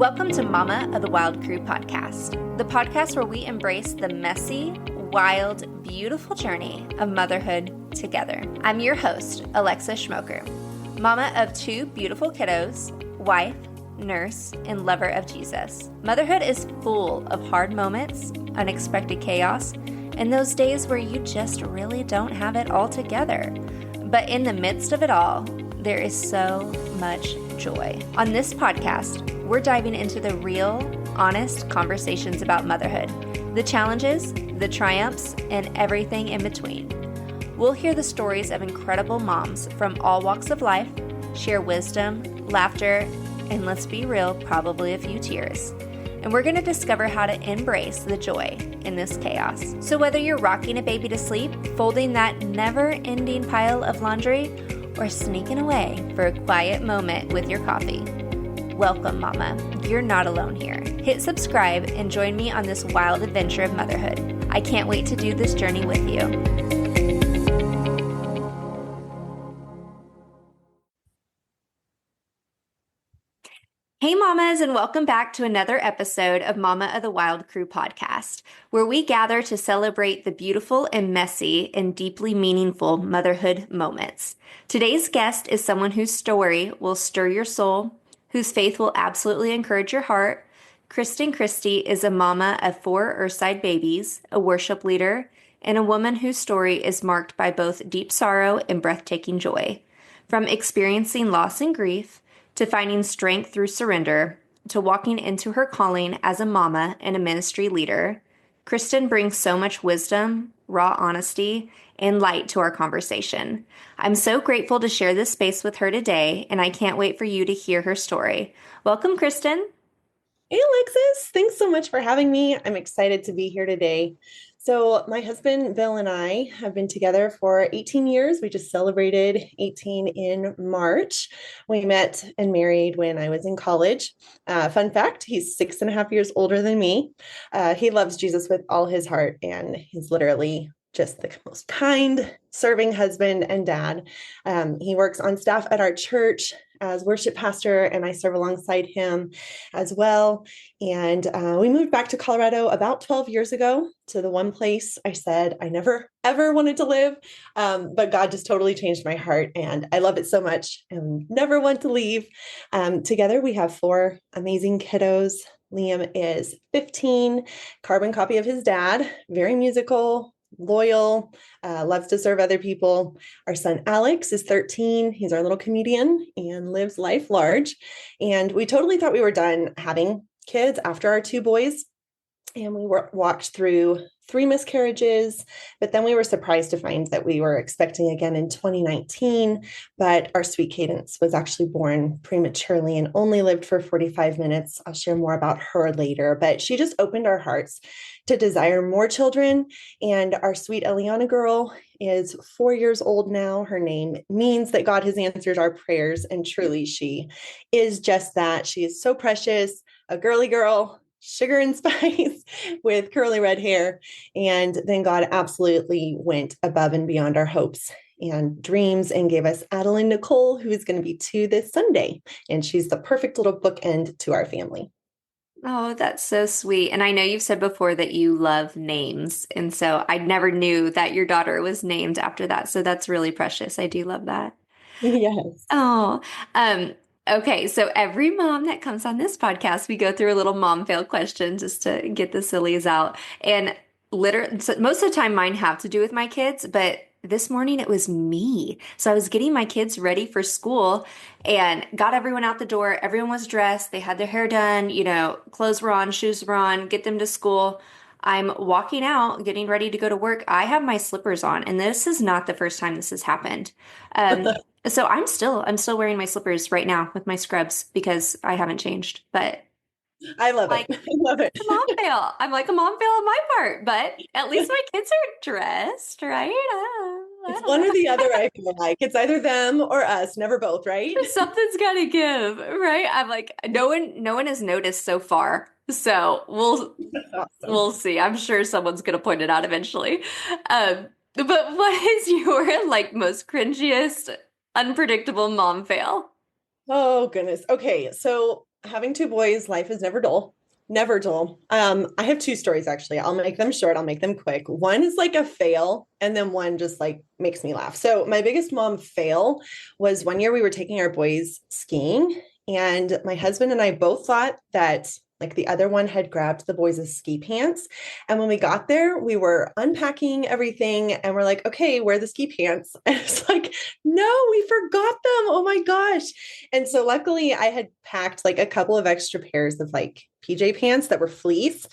Welcome to Mama of the Wild Crew podcast, the podcast where we embrace the messy, wild, beautiful journey of motherhood together. I'm your host, Alexa Schmoker, mama of two beautiful kiddos, wife, nurse, and lover of Jesus. Motherhood is full of hard moments, unexpected chaos, and those days where you just really don't have it all together. But in the midst of it all, there is so much joy. On this podcast, we're diving into the real, honest conversations about motherhood, the challenges, the triumphs, and everything in between. We'll hear the stories of incredible moms from all walks of life, share wisdom, laughter, and let's be real, probably a few tears. And we're going to discover how to embrace the joy in this chaos. So whether you're rocking a baby to sleep, folding that never-ending pile of laundry, or sneaking away for a quiet moment with your coffee, welcome, Mama. You're not alone here. Hit subscribe and join me on this wild adventure of motherhood. I can't wait to do this journey with you. Hey mamas, and welcome back to another episode of Mama of the Wild Crew podcast, where we gather to celebrate the beautiful and messy and deeply meaningful motherhood moments. Today's guest is someone whose story will stir your soul, whose faith will absolutely encourage your heart. Kristen Christy is a mama of 4 earthside babies, a worship leader, and a woman whose story is marked by both deep sorrow and breathtaking joy. From experiencing loss and grief, to finding strength through surrender, to walking into her calling as a mama and a ministry leader, Kristen brings so much wisdom, raw honesty, and light to our conversation. I'm so grateful to share this space with her today, and I can't wait for you to hear her story. Welcome, Kristen. Hey, Alexis. Thanks so much for having me. I'm excited to be here today. So my husband, Bill, and I have been together for 18 years. We just celebrated 18 in March. We met and married when I was in college. Fun fact, he's 6.5 years older than me. He loves Jesus with all his heart, and he's literally just the most kind, serving husband and dad. He works on staff at our church as worship pastor, and I serve alongside him as well. And we moved back to Colorado about 12 years ago to the one place I said I never, ever wanted to live. But God just totally changed my heart, and I love it so much and never want to leave. Together, we have 4 amazing kiddos. Liam is 15, carbon copy of his dad, very musical, loyal, loves to serve other people. Our son Alex is 13. He's our little comedian and lives life large. And we totally thought we were done having kids after our 2 boys. And we walked through 3 miscarriages, but then we were surprised to find that we were expecting again in 2019, but our sweet Cadence was actually born prematurely and only lived for 45 minutes. I'll share more about her later, but she just opened our hearts to desire more children. And our sweet Eliana girl is 4 years old now. Her name means that God has answered our prayers, and truly she is just that. She is so precious, a girly girl, sugar and spice with curly red hair. And then God absolutely went above and beyond our hopes and dreams and gave us Adeline Nicole, who is going to be 2 this Sunday. And she's the perfect little bookend to our family. Oh, that's so sweet. And I know you've said before that you love names. And so I never knew that your daughter was named after that. So that's really precious. I do love that. Yes. Oh, okay. So every mom that comes on this podcast, we go through a little mom fail question just to get the sillies out. And literally, so most of the time mine have to do with my kids, but this morning it was me. So I was getting my kids ready for school and got everyone out the door. Everyone was dressed. They had their hair done, clothes were on, shoes were on, get them to school. I'm walking out, getting ready to go to work. I have my slippers on, and this is not the first time this has happened. So I'm still wearing my slippers right now with my scrubs because I haven't changed. But I love it. I love it. A mom fail. I'm like a mom fail on my part, but at least my kids are dressed, right? It's one or the other, I feel like. It's either them or us, never both, right? Something's got to give, right? I'm like, no one has noticed so far. So we'll see. I'm sure someone's going to point it out eventually. But what is your most cringiest, unpredictable mom fail? Oh, goodness. Okay. So having two boys, life is never dull. Never dull. I have two stories actually. I'll make them short, I'll make them quick. One is like a fail, and then one just like makes me laugh. So my biggest mom fail was one year we were taking our boys skiing, and my husband and I both thought that like the other one had grabbed the boys' ski pants. And when we got there, we were unpacking everything and we're like, okay, where are the ski pants? And it's like, no, we forgot them. Oh my gosh. And so luckily I had packed like a couple of extra pairs of like PJ pants that were fleece.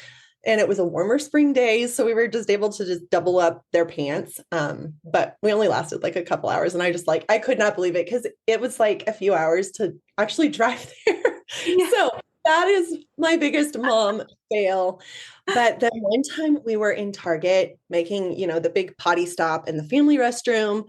And it was a warmer spring day. So we were just able to just double up their pants. But we only lasted like a couple hours. And I just like, I could not believe it because it was like a few hours to actually drive there. Yeah. So that is my biggest mom fail. But then one time we were in Target making, the big potty stop in the family restroom,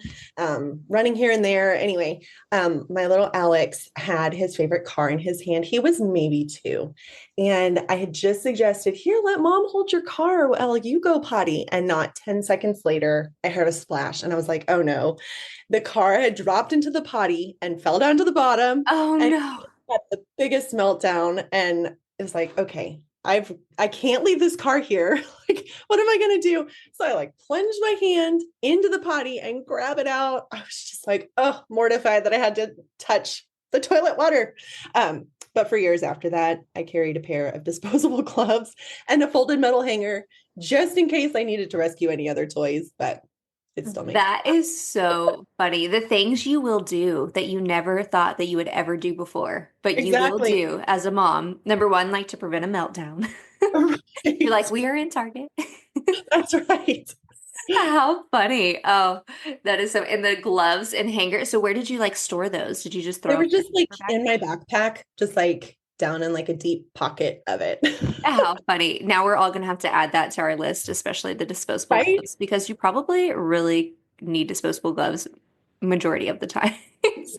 running here and there. Anyway, my little Alex had his favorite car in his hand. He was maybe 2. And I had just suggested, here, let mom hold your car while you go potty. And not 10 seconds later, I heard a splash and I was like, oh no, the car had dropped into the potty and fell down to the bottom. Oh And no. had the biggest meltdown. And it was like, okay, I can't leave this car here. Like, what am I going to do? So I like plunged my hand into the potty and grab it out. I was just like, oh, mortified that I had to touch the toilet water. But for years after that, I carried a pair of disposable gloves and a folded metal hanger just in case I needed to rescue any other toys, but it still makes That is so funny. The things you will do that you never thought that you would ever do before, but you will exactly do as a mom. Number one, like to prevent a meltdown. You're like, right. we are in Target. That's right. How funny. Oh, that is so. And the gloves and hanger. So where did you like store those? Did you just They throw were them in just like your bag? in my backpack, just like down in like a deep pocket of it. How funny. Now we're all gonna have to add that to our list, especially the disposable Right? gloves, because you probably really need disposable gloves majority of the time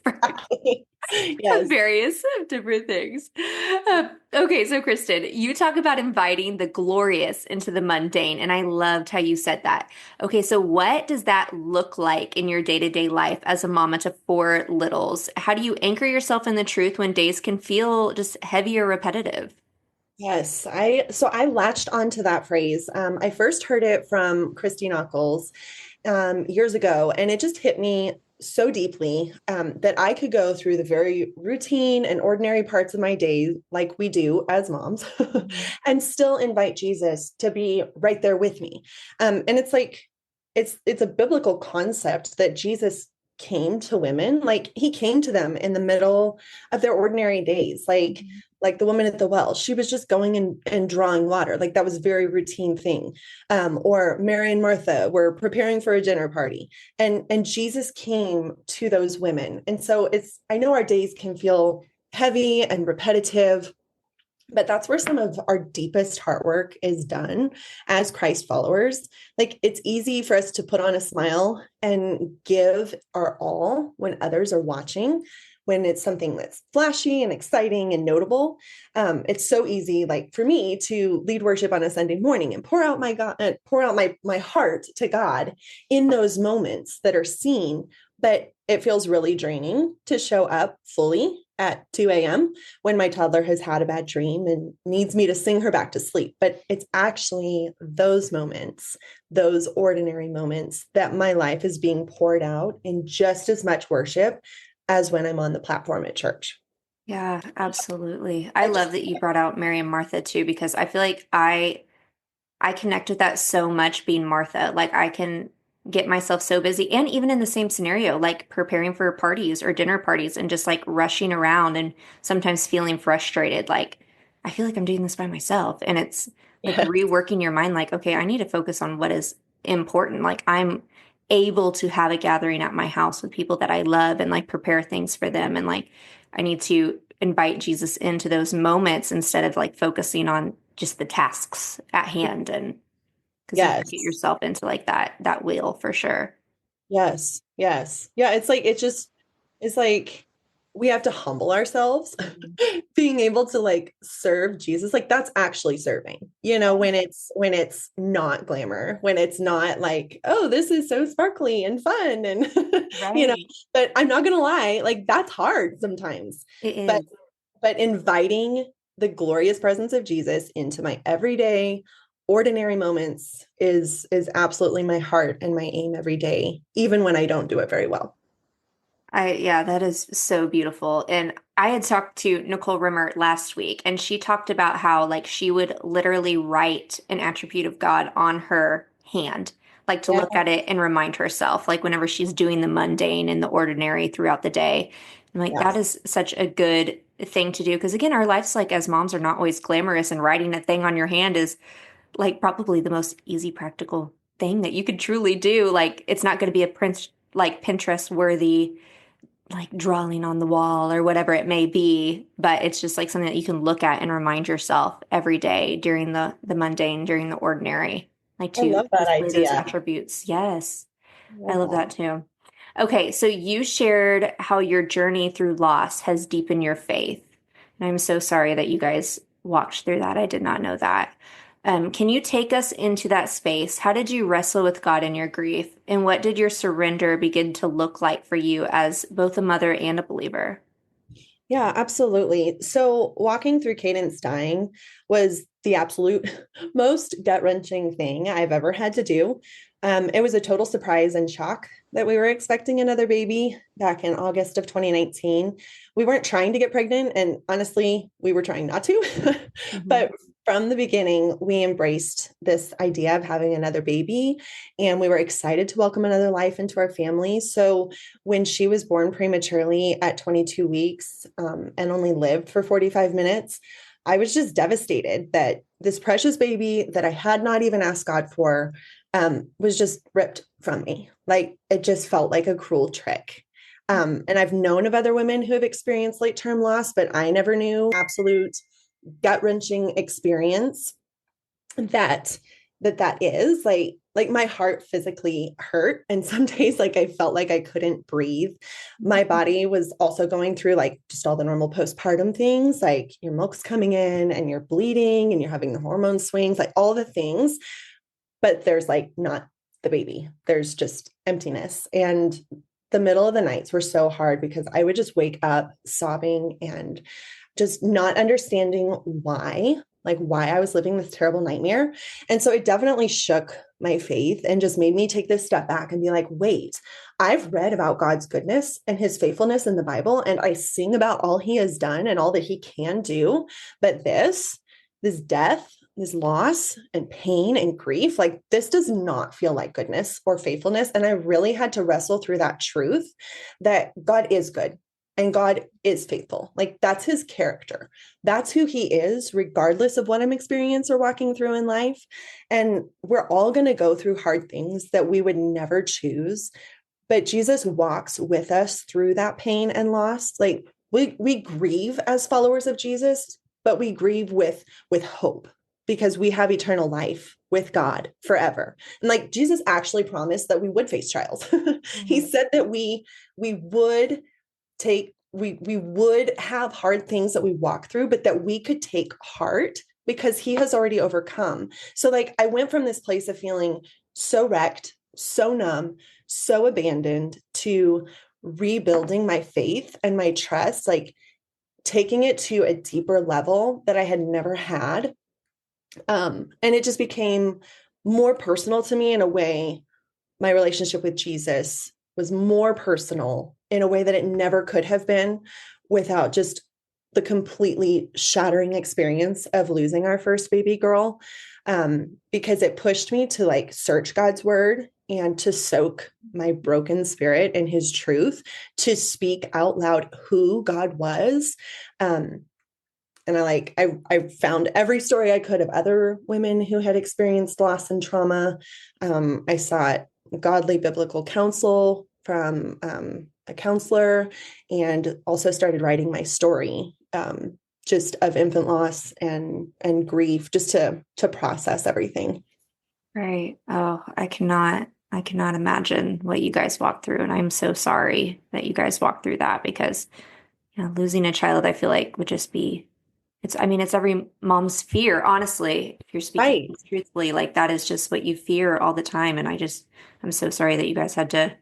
for Exactly. Yes. various different things. Okay, so Kristen, you talk about inviting the glorious into the mundane, and I loved how you said that. Okay, so what does that look like in your day-to-day life as a mama to 4 littles? How do you anchor yourself in the truth when days can feel just heavy or repetitive? Yes. I latched onto that phrase. I first heard it from Christy years ago, and it just hit me so deeply that I could go through the very routine and ordinary parts of my day, like we do as moms, Mhm. and still invite Jesus to be right there with me. And it's like it's a biblical concept that Jesus came to women, like he came to them in the middle of their ordinary days, like the woman at the well. She was just going and drawing water. Like that was a very routine thing. Or Mary and Martha were preparing for a dinner party, and Jesus came to those women. And so I know our days can feel heavy and repetitive, but that's where some of our deepest heart work is done as Christ followers. Like it's easy for us to put on a smile and give our all when others are watching, when it's something that's flashy and exciting and notable. It's so easy, like for me, to lead worship on a Sunday morning and pour out my heart to God in those moments that are seen. But it feels really draining to show up fully at 2 a.m. when my toddler has had a bad dream and needs me to sing her back to sleep. But it's actually those moments, those ordinary moments, that my life is being poured out in just as much worship as when I'm on the platform at church. Yeah, absolutely. I I love just, that you brought out Mary and Martha too, because I feel like I connect with that so much being Martha. Like I can get myself so busy and even in the same scenario, like preparing for parties or dinner parties and just like rushing around and sometimes feeling frustrated. Like I feel like I'm doing this by myself. And it's like yeah, reworking your mind, like, okay, I need to focus on what is important. Like I'm able to have a gathering at my house with people that I love and like prepare things for them. And like I need to invite Jesus into those moments instead of like focusing on just the tasks at hand and because you can get yes. yourself into like that wheel for sure. Yes. Yes. Yeah. It's like we have to humble ourselves, Mhm. being able to like serve Jesus. Like that's actually serving, when it's not glamour, when it's not like, oh, this is so sparkly and fun. And, you know, Right. but I'm not going to lie, like that's hard sometimes. It But is. but inviting the glorious presence of Jesus into my everyday ordinary moments is absolutely my heart and my aim every day, even when I don't do it very well. Yeah, that is so beautiful. And I had talked to Nicole Rimmer last week, and she talked about how like she would literally write an attribute of God on her hand, like to Yeah. look at it and remind herself, like whenever she's doing the mundane and the ordinary throughout the day. I'm like, that Yes. is such a good thing to do. Because again, our lives like as moms are not always glamorous, and writing a thing on your hand is like probably the most easy, practical thing that you could truly do. Like it's not going to be a Prince like Pinterest worthy like drawing on the wall or whatever it may be, but it's just like something that you can look at and remind yourself every day during the mundane, during the ordinary, like I to love that display those idea. attributes. Yes, I I love love that. that too. Okay, so you shared how your journey through loss has deepened your faith. And I'm so sorry that you guys walked through that. I did not know that. Can you take us into that space? How did you wrestle with God in your grief? And what did your surrender begin to look like for you as both a mother and a believer? Yeah, absolutely. So walking through Cadence dying was the absolute most gut-wrenching thing I've ever had to do. It was a total surprise and shock that we were expecting another baby back in August of 2019. We weren't trying to get pregnant, and honestly, we were trying not to. Mhm. But from the beginning, we embraced this idea of having another baby, and we were excited to welcome another life into our family. So when she was born prematurely at 22 weeks and only lived for 45 minutes, I was just devastated that this precious baby that I had not even asked God for was just ripped from me. Like it just felt like a cruel trick. And I've known of other women who have experienced late term loss, but I never knew absolute gut wrenching experience that that is like my heart physically hurt, and some days like I felt like I couldn't breathe. My body was also going through like just all the normal postpartum things, like your milk's coming in and you're bleeding and you're having the hormone swings, like all the things, but there's like not the baby, there's just emptiness. And the middle of the nights were so hard because I would just wake up sobbing and just not understanding why, like why I was living this terrible nightmare. And so it definitely shook my faith and just made me take this step back and be like, wait, I've read about God's goodness and his faithfulness in the Bible, and I sing about all he has done and all that he can do. But this death, this loss and pain and grief, like this does not feel like goodness or faithfulness. And I really had to wrestle through that truth that God is good and God is faithful. Like that's his character. That's who he is, regardless of what I'm experiencing or walking through in life. And we're all going to go through hard things that we would never choose. But Jesus walks with us through that pain and loss. Like we grieve as followers of Jesus, but we grieve with hope because we have eternal life with God forever. And like Jesus actually promised that we would face trials. He Mhm. said that we would we would have hard things that we walk through, but that we could take heart because he has already overcome. So like I went from this place of feeling so wrecked, so numb, so abandoned, to rebuilding my faith and my trust, like taking it to a deeper level that I had never had. And it just became more personal to me in a way. My relationship with Jesus was more personal in a way that it never could have been without just the completely shattering experience of losing our first baby girl. Because it pushed me to like search God's word and to soak my broken spirit in his truth, to speak out loud who God was. And I found every story I could of other women who had experienced loss and trauma. I sought godly biblical counsel from a counselor, and also started writing my story, just of infant loss and grief, just to process everything. Right. Oh, I cannot imagine what you guys walked through. And I'm so sorry that you guys walked through that because, losing a child, I feel like would just be, I mean, it's every mom's fear, honestly. If you're speaking Right. truthfully, like that is just what you fear all the time. And I'm so sorry that you guys had to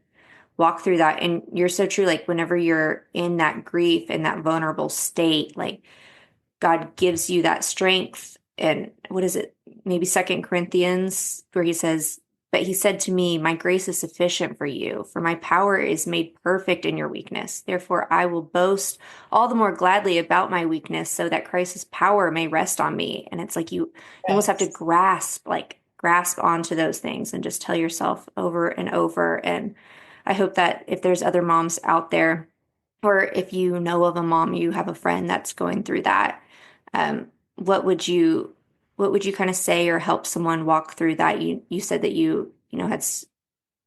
walk through that. And you're so true. Like whenever you're in that grief and that vulnerable state, like God gives you that strength. And what is it? Maybe Second Corinthians, where he says, but he said to me, my grace is sufficient for you, for my power is made perfect in your weakness. Therefore, I will boast all the more gladly about my weakness so that Christ's power may rest on me. And it's like you almost have to Yes. grasp onto those things and just tell yourself over and over. And I hope that if there's other moms out there, or if you know of a mom, you have a friend that's going through that, um, what would you kind of say or help someone walk through that? You said that you know had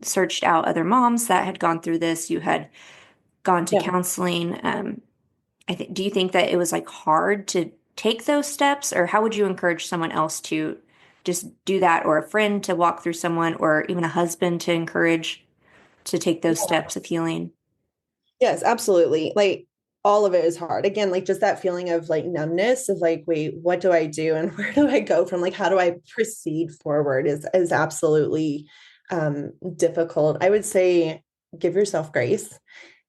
searched out other moms that had gone through this. You had gone to Yeah. counseling. Do you think that it was like hard to take those steps, or how would you encourage someone else to just do that, or a friend to walk through someone, or even a husband to encourage to take those steps of healing? Yes, absolutely. Like all of it is hard. Again, like just that feeling of like numbness of like, wait, what do I do and where do I go from? Like, how do I proceed forward is absolutely difficult. I would say give yourself grace,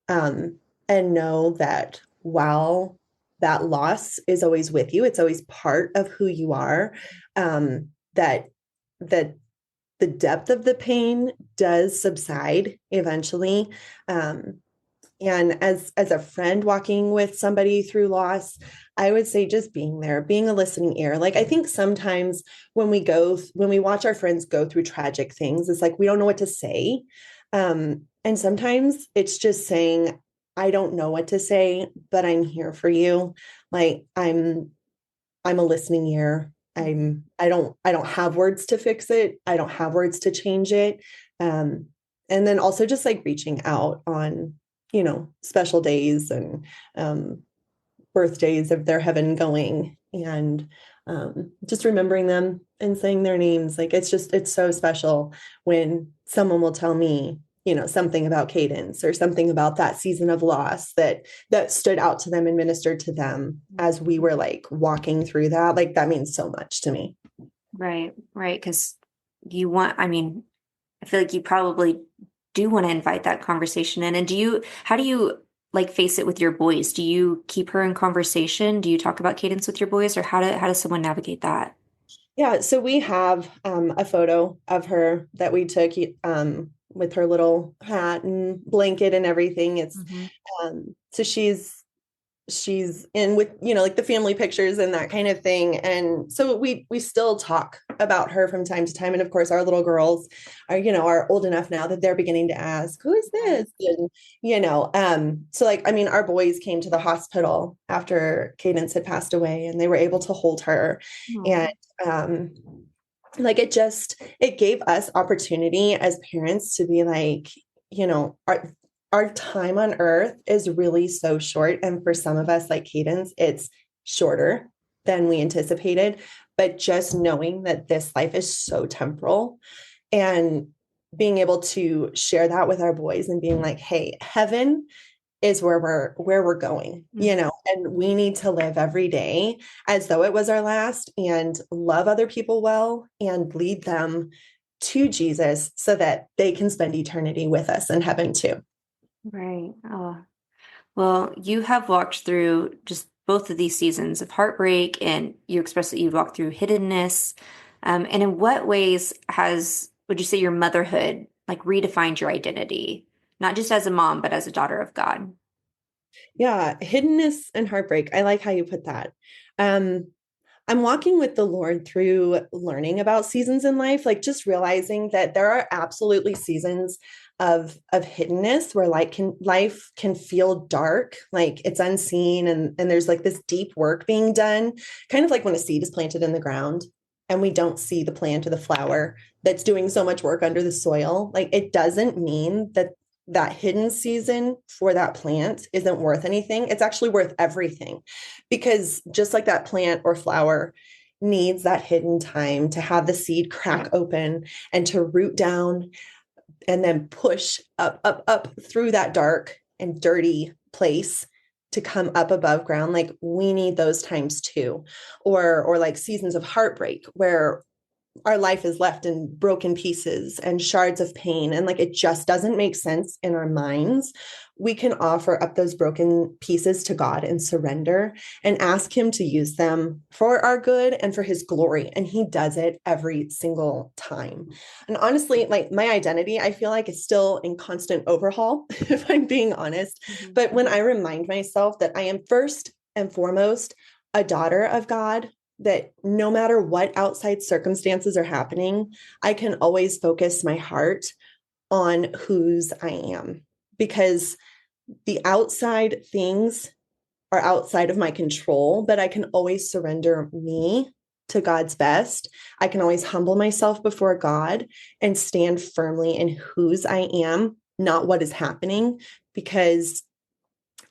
um, and know that while that loss is always with you, it's always part of who you are. That that the depth of the pain does subside eventually. Um, and as a friend walking with somebody through loss, I would say just being there, being a listening ear. Like I think sometimes when we watch our friends go through tragic things, it's like we don't know what to say. And sometimes it's just saying, I don't know what to say, but I'm here for you. Like I'm a listening ear. I don't have words to fix it. I don't have words to change it. Um, and then also just like reaching out on, special days and birthdays of their heaven going, and just remembering them and saying their names. Like it's so special when someone will tell me, something about Cadence or something about that season of loss that stood out to them and ministered to them as we were like walking through that. Like that means so much to me. Right, right. Because I mean, I feel like you probably do want to invite that conversation in. And how do you like face it with your boys? Do you keep her in conversation? Do you talk about Cadence with your boys, or how does someone navigate that? Yeah, so we have a photo of her that we took with her little hat and blanket and everything. It's Hmm. so she's in with like the family pictures and that kind of thing, and so we still talk about her from time to time. And of course our little girls are old enough now that they're beginning to ask, who is Right. this? And so like I mean our boys came to the hospital after Cadence had passed away, and they were able to hold her. And Oh, um like it gave us opportunity as parents to be like, our time on earth is really so short, and for some of us like Cadence it's shorter than we anticipated. But just knowing that this life is so temporal, and being able to share that with our boys and being like, hey, heaven is where we're going, mhm. and we need to live every day as though it was our last, and love other people well and lead them to Jesus so that they can spend eternity with us in heaven too. Right. Oh, well, you have walked through just both of these seasons of heartbreak, and you expressed that you've walked through hiddenness. And in what ways would you say your motherhood like redefined your identity, not just as a mom, but as a daughter of God? Yeah, hiddenness and heartbreak. I like how you put that. Um, I'm walking with the Lord through learning about seasons in life, like just realizing that there are absolutely seasons of hiddenness where life can feel dark, like it's unseen, and there's like this deep work being done, kind of like when a seed is planted in the ground and we don't see the plant or the flower that's doing so much work under the soil. Like it doesn't mean that that hidden season for that plant isn't worth anything. It's actually worth everything, because just like that plant or flower needs that hidden time to have the seed crack open and to root down and then push up, up, up through that dark and dirty place to come up above ground. Like we need those times too. Or like seasons of heartbreak where our life is left in broken pieces and shards of pain, and like it just doesn't make sense in our minds, we can offer up those broken pieces to God and surrender and ask Him to use them for our good and for His glory. And He does it every single time. And honestly, like my identity, I feel like is still in constant overhaul, if I'm being honest. Mhm. But when I remind myself that I am first and foremost a daughter of God, that no matter what outside circumstances are happening, I can always focus my heart on whose I am, because the outside things are outside of my control, but I can always surrender me to God's best. I can always humble myself before God and stand firmly in whose I am, not what is happening, because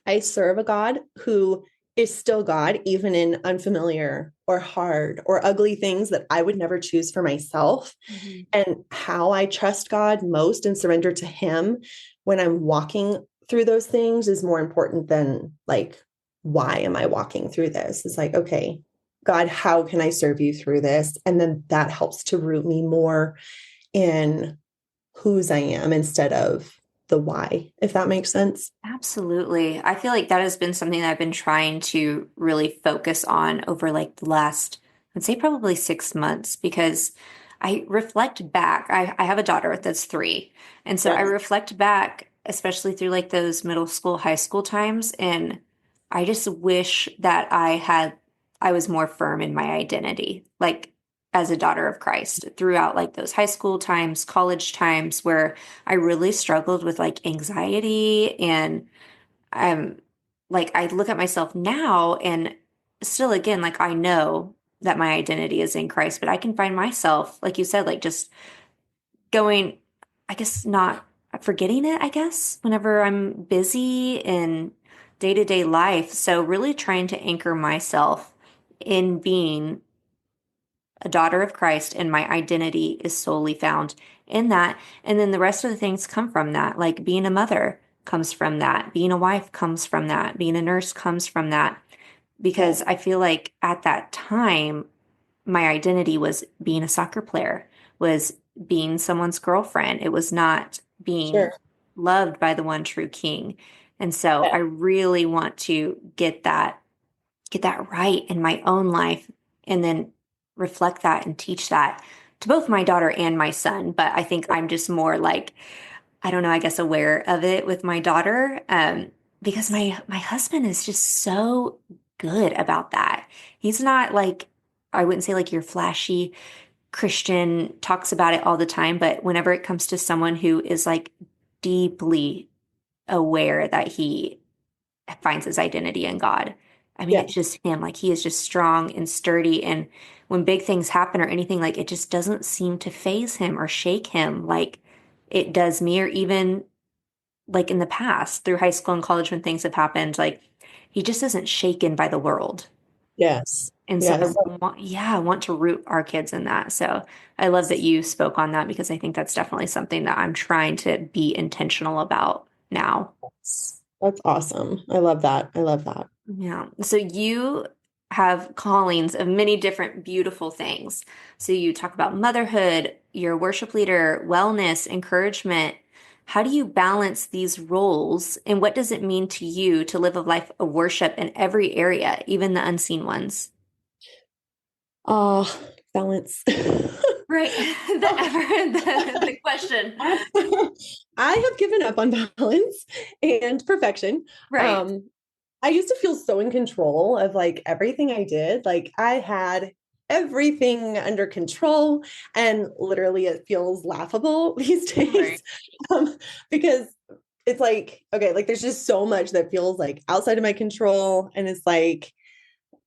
I serve a God who is still God, even in unfamiliar or hard or ugly things that I would never choose for myself. Mhm. And how I trust God most and surrender to Him when I'm walking through those things is more important than like, why am I walking through this? It's like, okay, God, how can I serve you through this? And then that helps to root me more in whose I am instead of the why, if that makes sense. Absolutely. I feel like that has been something that I've been trying to really focus on over like the last, I'd say probably 6 months, because I reflect back. I have a daughter that's 3. And so I Yes. reflect back, especially through like those middle school, high school times. And I just wish that I was more firm in my identity, like as a daughter of Christ throughout like those high school times, college times where I really struggled with like anxiety and like I look at myself now and still again like I know that my identity is in Christ, but I can find myself like you said like just going I guess not forgetting it, I guess, whenever I'm busy in day-to-day life. So really trying to anchor myself in being a daughter of Christ, and my identity is solely found in that. And then the rest of the things come from that. Like being a mother comes from that, being a wife comes from that, being a nurse comes from that. Because Yes. I feel like at that time, my identity was being a soccer player, was being someone's girlfriend. It was not being Sure. loved by the one true king. And so Yeah. I really want to get that right in my own life and then reflect that and teach that to both my daughter and my son. But I think I'm just more like, I don't know, I guess aware of it with my daughter, because my husband is just so good about that. He's not like, I wouldn't say like your flashy Christian talks about it all the time, but whenever it comes to someone who is like deeply aware that he finds his identity in God. I mean, Yeah. it's just him. Like he is just strong and sturdy. And when big things happen or anything, like it just doesn't seem to phase him or shake him like it does me, or even like in the past through high school and college when things have happened, like he just isn't shaken by the world. Yes. And so Yes. I want to root our kids in that. So I love that you spoke on that because I think that's definitely something that I'm trying to be intentional about now. That's awesome. I love that. I love that. Yeah. So you have callings of many different beautiful things. So you talk about motherhood, you're a worship leader, wellness, encouragement. How do you balance these roles, and what does it mean to you to live a life of worship in every area, even the unseen ones? Ah, balance. Right. The question. I have given up on balance and perfection. Right. Um, I used to feel so in control of like everything I did. Like I had everything under control, and literally it feels laughable these Right. days. um, because it's like, okay, like there's just so much that feels like outside of my control. And it's like,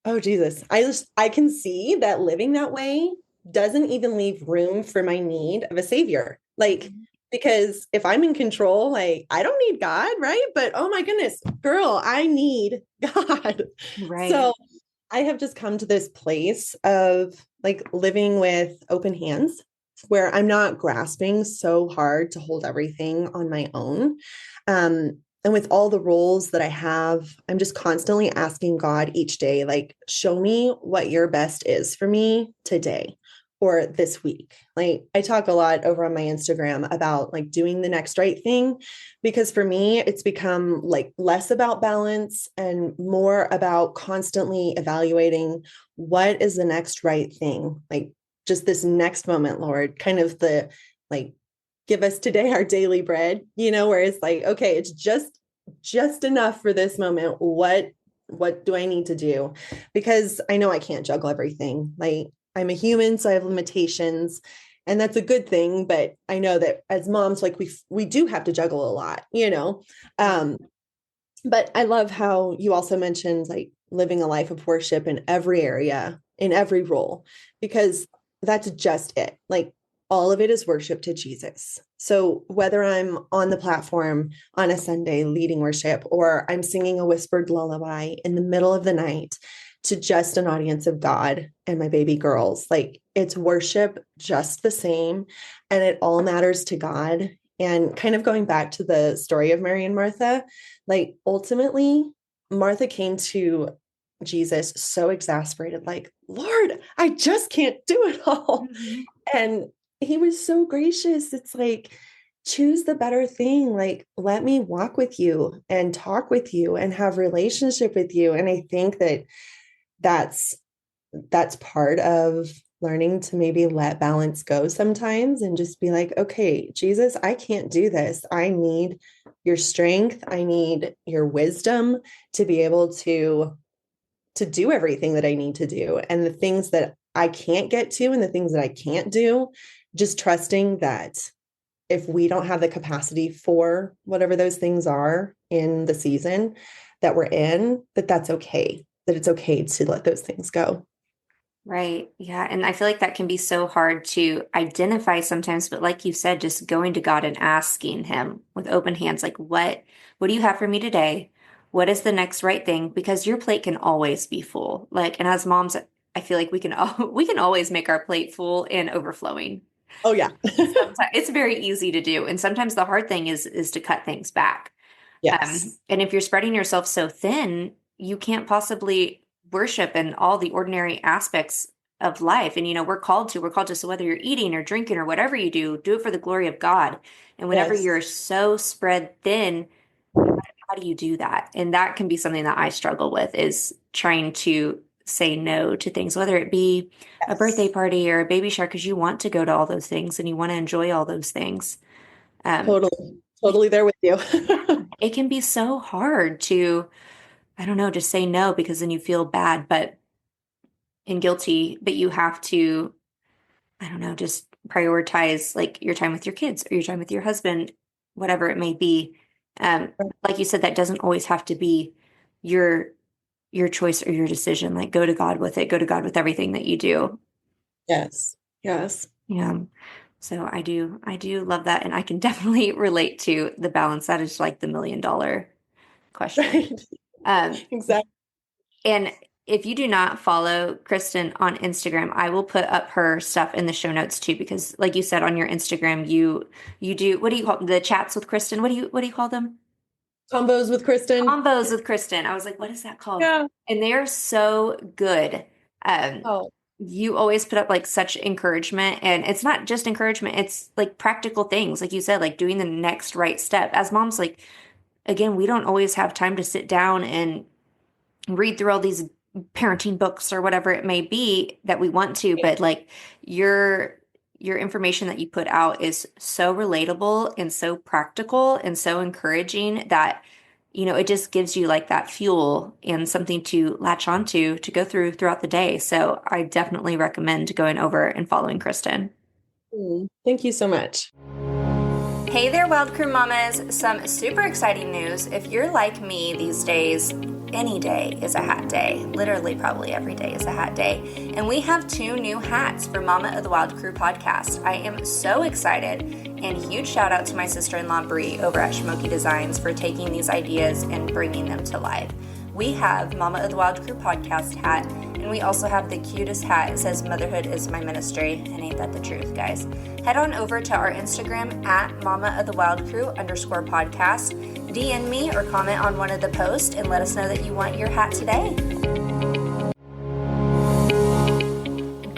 oh Jesus, I can see that living that way doesn't even leave room for my need of a savior. Like, because if I'm in control, like I don't need God, right? But oh my goodness, girl, I need God. Right. So I have just come to this place of like living with open hands where I'm not grasping so hard to hold everything on my own. And with all the roles that I have, I'm just constantly asking God each day, like, show me what your best is for me today. for this week. Like I talk a lot over on my Instagram about like doing the next right thing, because for me, it's become like less about balance and more about constantly evaluating what is the next right thing. Like just this next moment, Lord, kind of the like, give us today our daily bread, where it's like, okay, it's just enough for this moment. What do I need to do? Because I know I can't juggle everything. Like I'm a human, so I have limitations, and that's a good thing. But I know that as moms, like we do have to juggle a lot. But I love how you also mentioned like living a life of worship in every area, in every role, because that's just it. Like all of it is worship to Jesus. So whether I'm on the platform on a Sunday leading worship, or I'm singing a whispered lullaby in the middle of the night to just an audience of God and my baby girls, like it's worship just the same. And it all matters to God. And kind of going back to the story of Mary and Martha, like ultimately, Martha came to Jesus so exasperated, like, Lord, I just can't do it all. Mm-hmm. And he was so gracious. It's like, choose the better thing. Like, let me walk with you and talk with you and have relationship with you. And I think that that's part of learning to maybe let balance go sometimes and just be like, okay, Jesus, I can't do this. I need your strength. I need your wisdom to be able to do everything that I need to do. And the things that I can't get to and the things that I can't do, just trusting that if we don't have the capacity for whatever those things are in the season that we're in, that's okay, that it's okay to let those things go. Right. Yeah. And I feel like that can be so hard to identify sometimes, but like you said, just going to God and asking him with open hands, like, what do you have for me today? What is the next right thing? Because your plate can always be full. Like, and as moms, I feel like we can we can always make our plate full and overflowing. Oh yeah. Sometimes it's very easy to do. And sometimes the hard thing is to cut things back. Yes. And if you're spreading yourself so thin, you can't possibly worship in all the ordinary aspects of life. And we're called to, so whether you're eating or drinking or whatever you do it for the glory of God. And whenever Yes. you're so spread thin, how do you do that? And that can be something that I struggle with, is trying to say no to things, whether it be a birthday Yes. party or a baby shower, because you want to go to all those things and you want to enjoy all those things. Um, Totally. Totally there with you. it can be so hard to, I don't know, just say no, because then you feel bad and guilty, but you have to, I don't know, just prioritize like your time with your kids or your time with your husband, whatever it may be. Um, like you said, that doesn't always have to be your your choice or your decision. Like go to God with it, go to God with everything that you do. Yes. Yes. Yeah. So I do love that. And I can definitely relate to the balance. That is like the $1 million question. Right. Um, Exactly. And if you do not follow Kristen on Instagram, I will put up her stuff in the show notes too, because like you said on your Instagram, you do, what do you call the chats with Kristen? What do you call them? Combos with Kristen. Combos with Kristen. I was like, what is that called? Yeah. And they are so good. Um, Oh, you always put up like such encouragement, and it's not just encouragement, it's like practical things. Like you said, like doing the next right step. As moms, like again, we don't always have time to sit down and read through all these parenting books or whatever it may be that we want to, but like your information that you put out is so relatable and so practical and so encouraging that it just gives you like that fuel and something to latch onto to go throughout the day. So I definitely recommend going over and following Kristen. thank you so much. Hey there, Wild Crew Mamas. Some super exciting news. If you're like me these days, any day is a hat day. Literally, probably every day is a hat day. And we have 2 new hats for Mama of the Wild Crew podcast. I am so excited. And huge shout out to my sister-in-law, Brie, over at Schmoky Designs for taking these ideas and bringing them to life. We have Mama of the Wild Crew podcast hat, and we also have the cutest hat. It says Motherhood is my ministry, and ain't that the truth, guys? Head on over to our Instagram at Mama of the Wild Crew _podcast. DM me or comment on one of the posts and let us know that you want your hat today.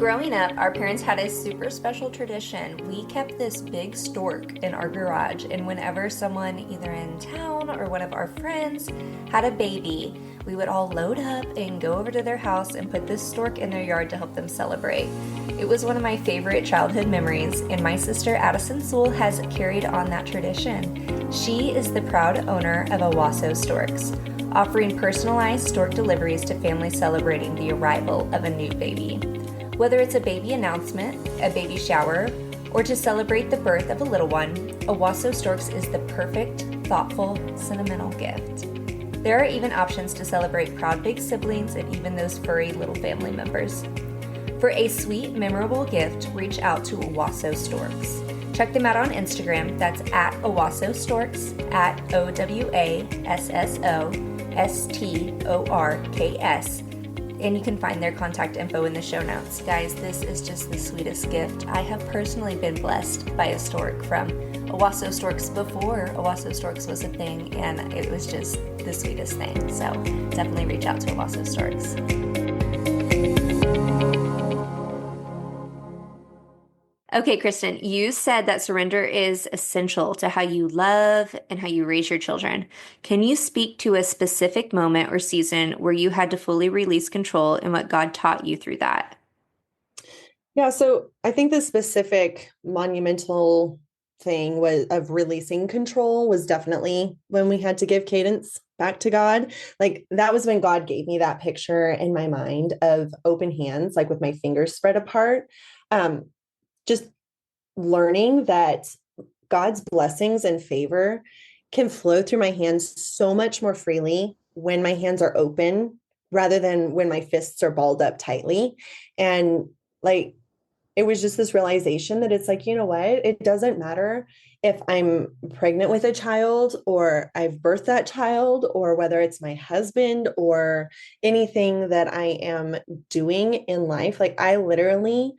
Growing up, our parents had a super special tradition. We kept this big stork in our garage, and whenever someone either in town or one of our friends had a baby, we would all load up and go over to their house and put this stork in their yard to help them celebrate. It was one of my favorite childhood memories, and my sister Addison Sewell has carried on that tradition. She is the proud owner of Owasso Storks, offering personalized stork deliveries to families celebrating the arrival of a new baby. Whether it's a baby announcement, a baby shower, or to celebrate the birth of a little one, Owasso Storks is the perfect, thoughtful, sentimental gift. There are even options to celebrate proud big siblings and even those furry little family members. For a sweet, memorable gift, reach out to Owasso Storks. Check them out on Instagram. That's at Owasso Storks, at OWASSOSTORKS. And you can find their contact info in the show notes. Guys, this is just the sweetest gift. I have personally been blessed by a stork from Owasso Storks before Owasso Storks was a thing, and it was just the sweetest thing. So definitely reach out to Owasso Storks. Okay, Kristen, you said that surrender is essential to how you love and how you raise your children. Can you speak to a specific moment or season where you had to fully release control and what God taught you through that? Yeah, so I think the specific monumental thing was of releasing control was definitely when we had to give cadence back to God. Like that was when God gave me that picture in my mind of open hands, like with my fingers spread apart. Just learning that God's blessings and favor can flow through my hands so much more freely when my hands are open rather than when my fists are balled up tightly. And like, it was just this realization that it's like, you know what? It doesn't matter if I'm pregnant with a child or I've birthed that child or whether it's my husband or anything that I am doing in life. Like I literally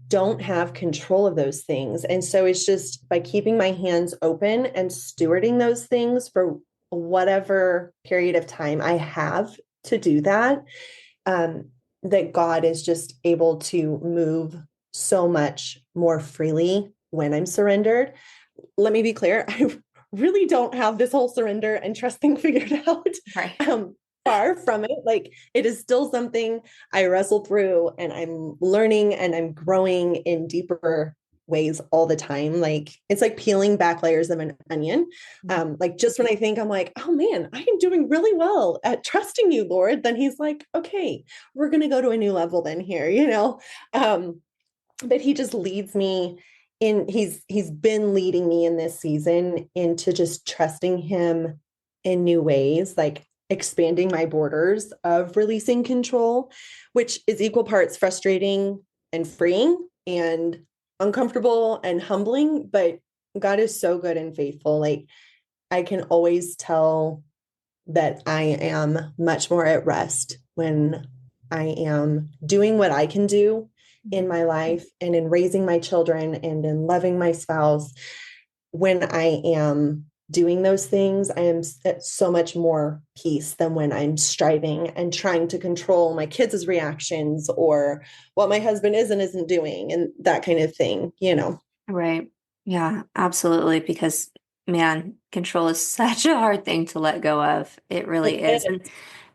don't have control of those things. And so it's just by keeping my hands open and stewarding those things for whatever period of time I have to do that, that God is just able to move so much more freely when I'm surrendered. Let me be clear. I really don't have this whole surrender and trust thing figured out. Right. Far from it. Like it is still something I wrestle through and I'm learning and I'm growing in deeper ways all the time. Like it's like peeling back layers of an onion. Like just when I think I'm like, oh man, I am doing really well at trusting you, Lord, then he's like, okay, we're going to go to a new level then here, you know? But he just leads me in, he's been leading me in this season into just trusting him in new ways, like expanding my borders of releasing control, which is equal parts frustrating and freeing and uncomfortable and humbling. But God is so good and faithful. Like I can always tell that I am much more at rest when I am doing what I can do in my life and in raising my children and in loving my spouse. When I am doing those things, I am at so much more peace than when I'm striving and trying to control my kids' reactions or what my husband is and isn't doing and that kind of thing, you know? Right. Yeah, absolutely. Because man, control is such a hard thing to let go of. It really is. And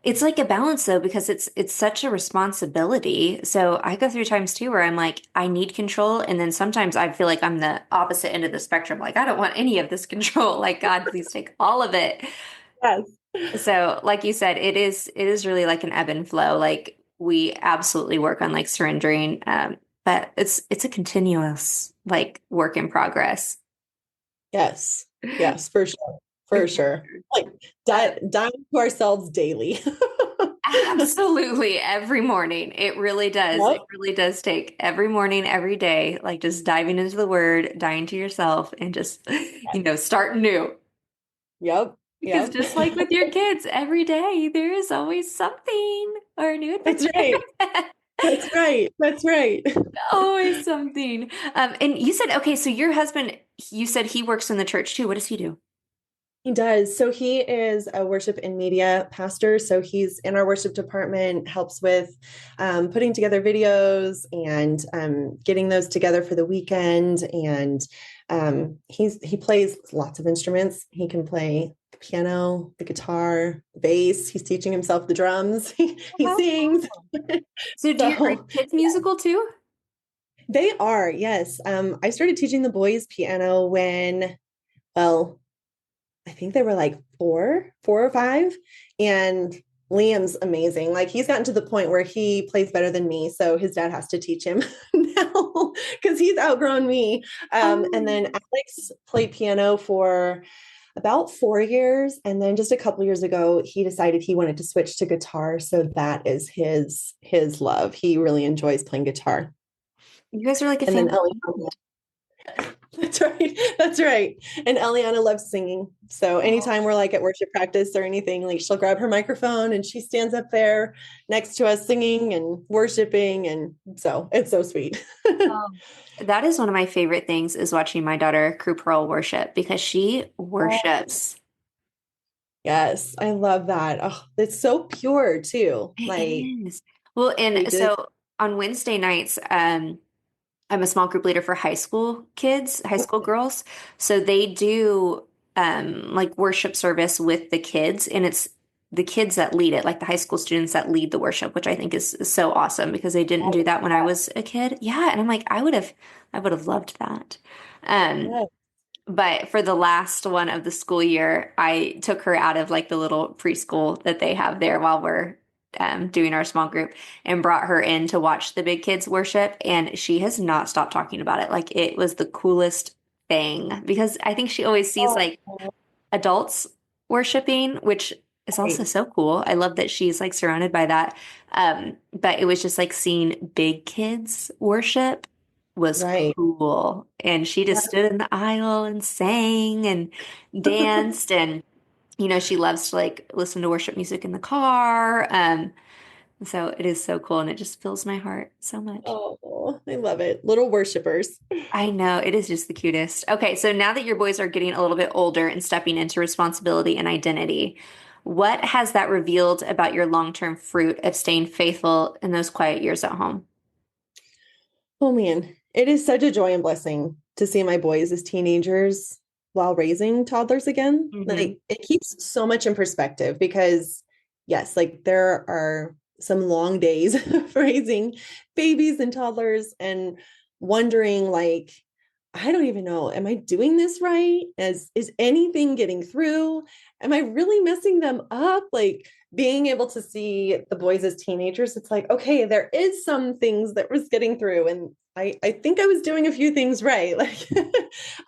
it's like a balance though, because it's such a responsibility. So I go through times too where I'm like, I need control. And then sometimes I feel like I'm the opposite end of the spectrum. Like, I don't want any of this control. Like, God, please take all of it. Yes. So like you said, it is really like an ebb and flow. Like we absolutely work on like surrendering. But it's a continuous like work in progress. Yes. Yes, for sure. For sure. Like dying to ourselves daily. Absolutely. Every morning. It really does. Yep. It really does take every morning, every day, like just diving into the word, dying to yourself and just, start new. Yep. Because Yep. just like with your kids, every day there is always something or a new That's adventure. right. That's right. That's right. Always something. And you said, okay, so your husband, you said he works in the church too. What does he do? He does. So he is a worship and media pastor. So he's in our worship department, helps with putting together videos and getting those together for the weekend. And he plays lots of instruments. He can play the piano, the guitar, the bass. He's teaching himself the drums. He How sings. cool. So are So kids musical too? they are, yes. I started teaching the boys piano when, well, I think they were like four or five. And Liam's amazing. Like he's gotten to the point where he plays better than me. So his dad has to teach him now because he's outgrown me. And Oh, then Alex played piano for about 4 years. And then just a couple years ago, he decided he wanted to switch to guitar. So that is his love. He really enjoys playing guitar. you guys are like a And then family Ellie, band. that's right. That's right. And Eliana loves singing. So Oh, anytime we're like at worship practice or anything, like she'll grab her microphone and she stands up there next to us singing and worshiping. And so it's so sweet. oh. That is one of my favorite things is watching my daughter crew pearl worship because she worships. Yes, I love that. Oh, it's so pure too. It Like is. Well, and they just, so on Wednesday nights, I'm a small group leader for high school kids, high school girls. So they do like worship service with the kids, and it's the kids that lead it, like the high school students that lead the worship, which I think is so awesome because they didn't do that when I was a kid. Yeah, and I'm like, I would have loved that. Um, yeah. but for the last one of the school year, I took her out of like the little preschool that they have there while we're doing our small group and brought her in to watch the big kids worship. And she has not stopped talking about it. Like it was the coolest thing because I think she always sees Oh, like adults worshiping, which is also right, so cool. I love that she's like surrounded by that. But it was just like seeing big kids worship was right. cool. And she Yeah. just stood in the aisle and sang and danced. And, she loves to like listen to worship music in the car. So it is so cool. And it just fills my heart so much. Oh, I love it. Little worshipers. I know it is just the cutest. Okay, so now that your boys are getting a little bit older and stepping into responsibility and identity, what has that revealed about your long-term fruit of staying faithful in those quiet years at home? Oh man, it is such a joy and blessing to see my boys as teenagers while raising toddlers again. Hmm. Like it keeps so much in perspective because yes, like there are some long days of raising babies and toddlers and wondering like I don't even know, am I doing this right? Is anything getting through? Am I really messing them up? Like being able to see the boys as teenagers, it's like, okay, there is some things that was getting through. And I think I was doing a few things right. Like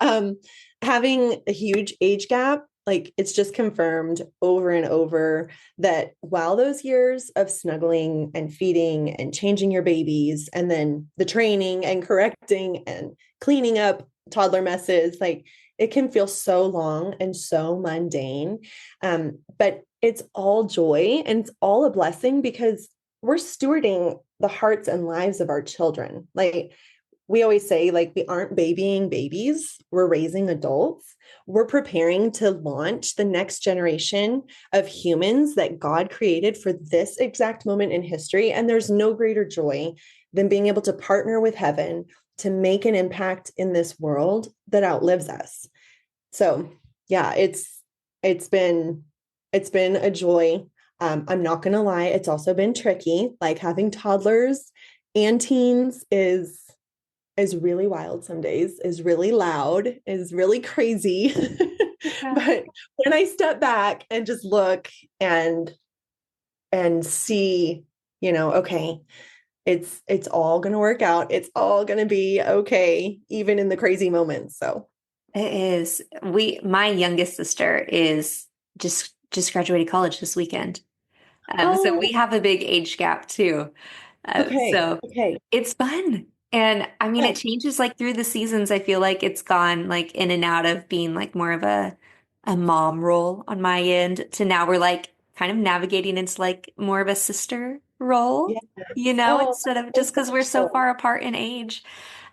um, having a huge age gap, like it's just confirmed over and over that while those years of snuggling and feeding and changing your babies, and then the training and correcting and cleaning up toddler messes, like it can feel so long and so mundane. But it's all joy and it's all a blessing because we're stewarding the hearts and lives of our children. Like we always say, like, we aren't babying babies, we're raising adults. We're preparing to launch the next generation of humans that God created for this exact moment in history. And there's no greater joy than being able to partner with heaven to make an impact in this world that outlives us. So yeah, it's been it's been a joy. I'm not gonna lie, it's also been tricky. Like having toddlers and teens is really wild some days, is really loud, is really crazy. Yeah. But when I step back and just look and see, okay, it's all going to work out. It's all going to be okay even in the crazy moments. So, It is. My youngest sister is just graduated college this weekend. So oh, we have a big age gap too. okay. So Okay. it's fun. And I mean, Yeah. it changes like through the seasons. I feel like it's gone like in and out of being like more of a mom role on my end to now we're like kind of navigating into like more of a sister role, Yes. instead of So just because we're so special. far apart in age.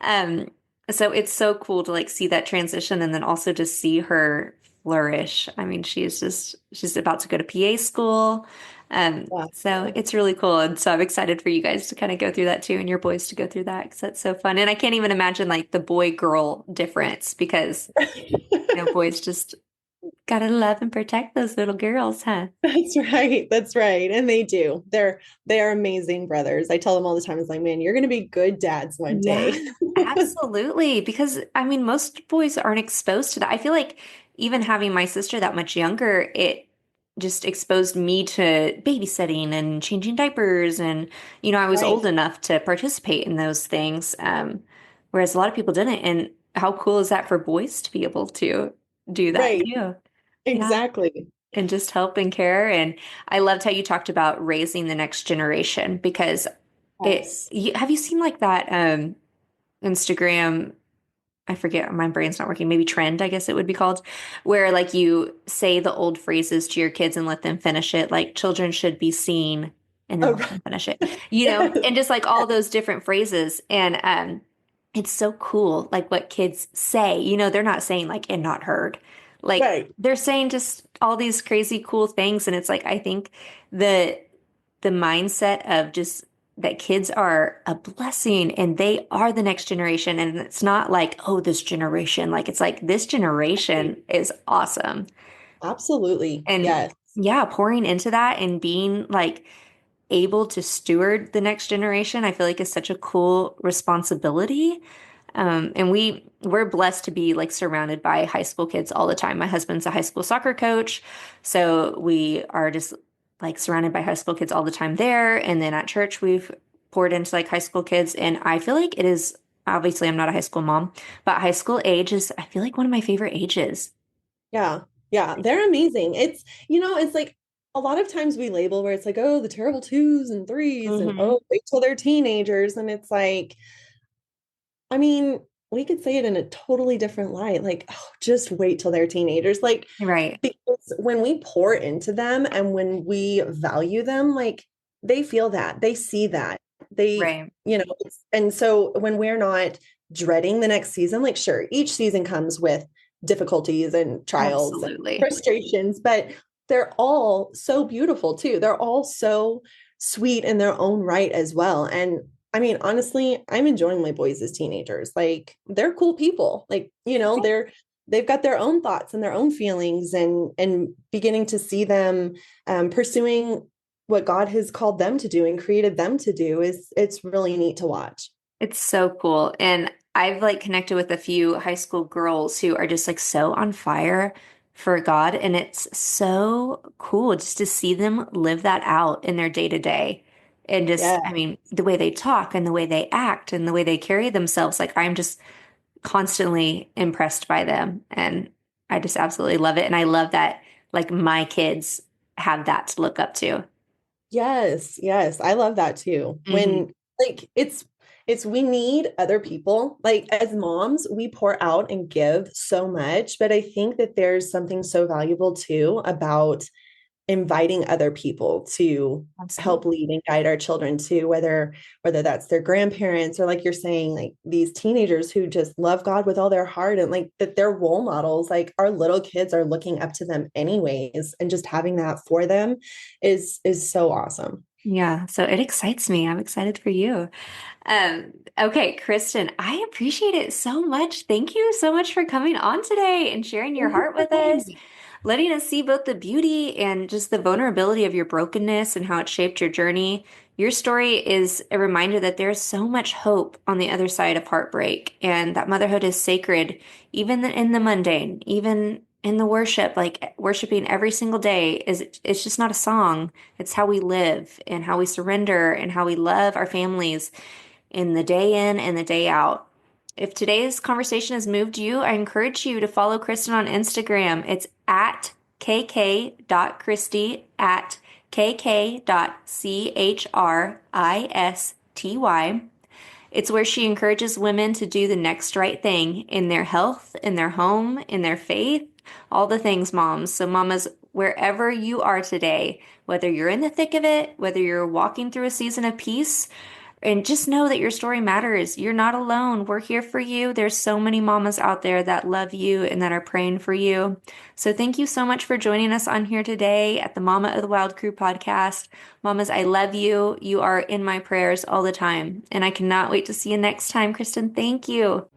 Um, so it's so cool to like see that transition and then also to see her flourish. I mean, she's about to go to PA school. So it's really cool. And so I'm excited for you guys to kind of go through that too, and your boys to go through that because that's so fun. And I can't even imagine like the boy girl difference because, boys just gotta love and protect those little girls, huh? That's right. That's right. And they do. They are amazing brothers. I tell them all the time, it's like, man, you're gonna be good dads one Yeah, day. absolutely. Because I mean, most boys aren't exposed to that. I feel like even having my sister that much younger, it just exposed me to babysitting and changing diapers. And, I was Right. old enough to participate in those things, whereas a lot of people didn't. And how cool is that for boys to be able to do that Right. too? Yeah. Exactly. And just help and care. And I loved how you talked about raising the next generation because Yes. have you seen like that? Instagram, I forget, my brain's not working, maybe trend, I guess it would be called, where like you say the old phrases to your kids and let them finish it, like children should be seen and then Oh, let them right. finish it, and Yes. just like all those different phrases. And it's so cool, like what kids say, they're not saying like and not heard. Like Right. they're saying just all these crazy cool things. And it's like I think the the mindset of just that kids are a blessing and they are the next generation. And it's not like, oh, this generation. Like, it's like this generation is awesome. Absolutely. And Yes. yeah, pouring into that and being like able to steward the next generation, I feel like is such a cool responsibility. And we're blessed to be like surrounded by high school kids all the time. My husband's a high school soccer coach, so we are just like surrounded by high school kids all the time there. And then at church, we've poured into like high school kids, and I feel like it is obviously I'm not a high school mom, but high school age is I feel like one of my favorite ages. Yeah. Yeah. They're amazing. It's like a lot of times we label where it's like, oh, the terrible twos and threes, and Hmm. oh, wait till they're teenagers. And it's like, I mean, we could say it in a totally different light. Like, oh, just wait till they're teenagers. Like, Right, because when we pour into them and when we value them, like they feel that, they see that, they, right, and so when we're not dreading the next season, like, sure, each season comes with difficulties and trials and absolutely. frustrations, but they're all so beautiful too. They're all so sweet in their own right as well. And I mean, honestly, I'm enjoying my boys as teenagers. Like they're cool people. Like, they've got their own thoughts and their own feelings, and beginning to see them pursuing what God has called them to do and created them to do is it's really neat to watch. It's so cool. And I've like connected with a few high school girls who are just like so on fire for God. And it's so cool just to see them live that out in their day to day. And just, Yeah. I mean, the way they talk and the way they act and the way they carry themselves, like I'm just constantly impressed by them. And I just absolutely love it. And I love that like my kids have that to look up to. Yes, yes, I love that too. Hmm. When like it's we need other people. Like as moms, we pour out and give so much, but I think that there's something so valuable too about inviting other people to help Absolutely. lead and guide our children too, whether that's their grandparents or like you're saying, like these teenagers who just love God with all their heart and like that they're role models, like our little kids are looking up to them anyways, and just having that for them is so awesome. Yeah, so it excites me. I'm excited for you. Okay, Kristen, I appreciate it so much. Thank you so much for coming on today and sharing your Thank you heart for with having us, me. letting us see both the beauty and just the vulnerability of your brokenness and how it shaped your journey. Your story is a reminder that there's so much hope on the other side of heartbreak and that motherhood is sacred, even in the mundane, even in the worship, like worshiping every single day it's just not a song. It's how we live and how we surrender and how we love our families in the day in and the day out. If today's conversation has moved you, I encourage you to follow Kristen on Instagram. It's at kk.christy at kk.christy. It's where she encourages women to do the next right thing in their health, in their home, in their faith, all the things, moms. So, mamas, wherever you are today, whether you're in the thick of it, whether you're walking through a season of peace, And just know that your story matters. You're not alone. We're here for you. There's so many mamas out there that love you and that are praying for you. So thank you so much for joining us on here today at the Mama of the Wild Crew podcast. Mamas, I love you. You are in my prayers all the time. And I cannot wait to see you next time. Kristen, thank you.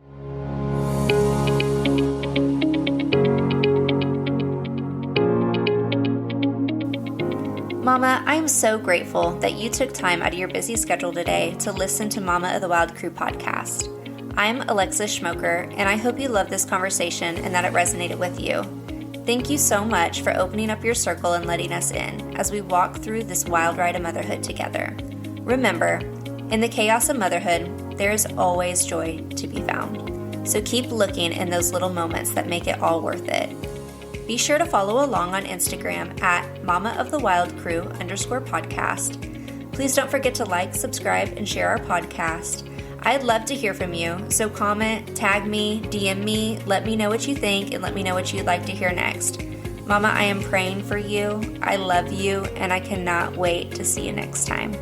Mama, I am so grateful that you took time out of your busy schedule today to listen to Mama of the Wild Crew podcast. I'm Alexis Schmoker, and I hope you loved this conversation and that it resonated with you. Thank you so much for opening up your circle and letting us in as we walk through this wild ride of motherhood together. Remember, in the chaos of motherhood, there is always joy to be found. So keep looking in those little moments that make it all worth it. Be sure to follow along on Instagram at mamaofthewildcrew_podcast. Please don't forget to like, subscribe, and share our podcast. I'd love to hear from you, so comment, tag me, DM me, let me know what you think, and let me know what you'd like to hear next. Mama, I am praying for you, I love you, and I cannot wait to see you next time.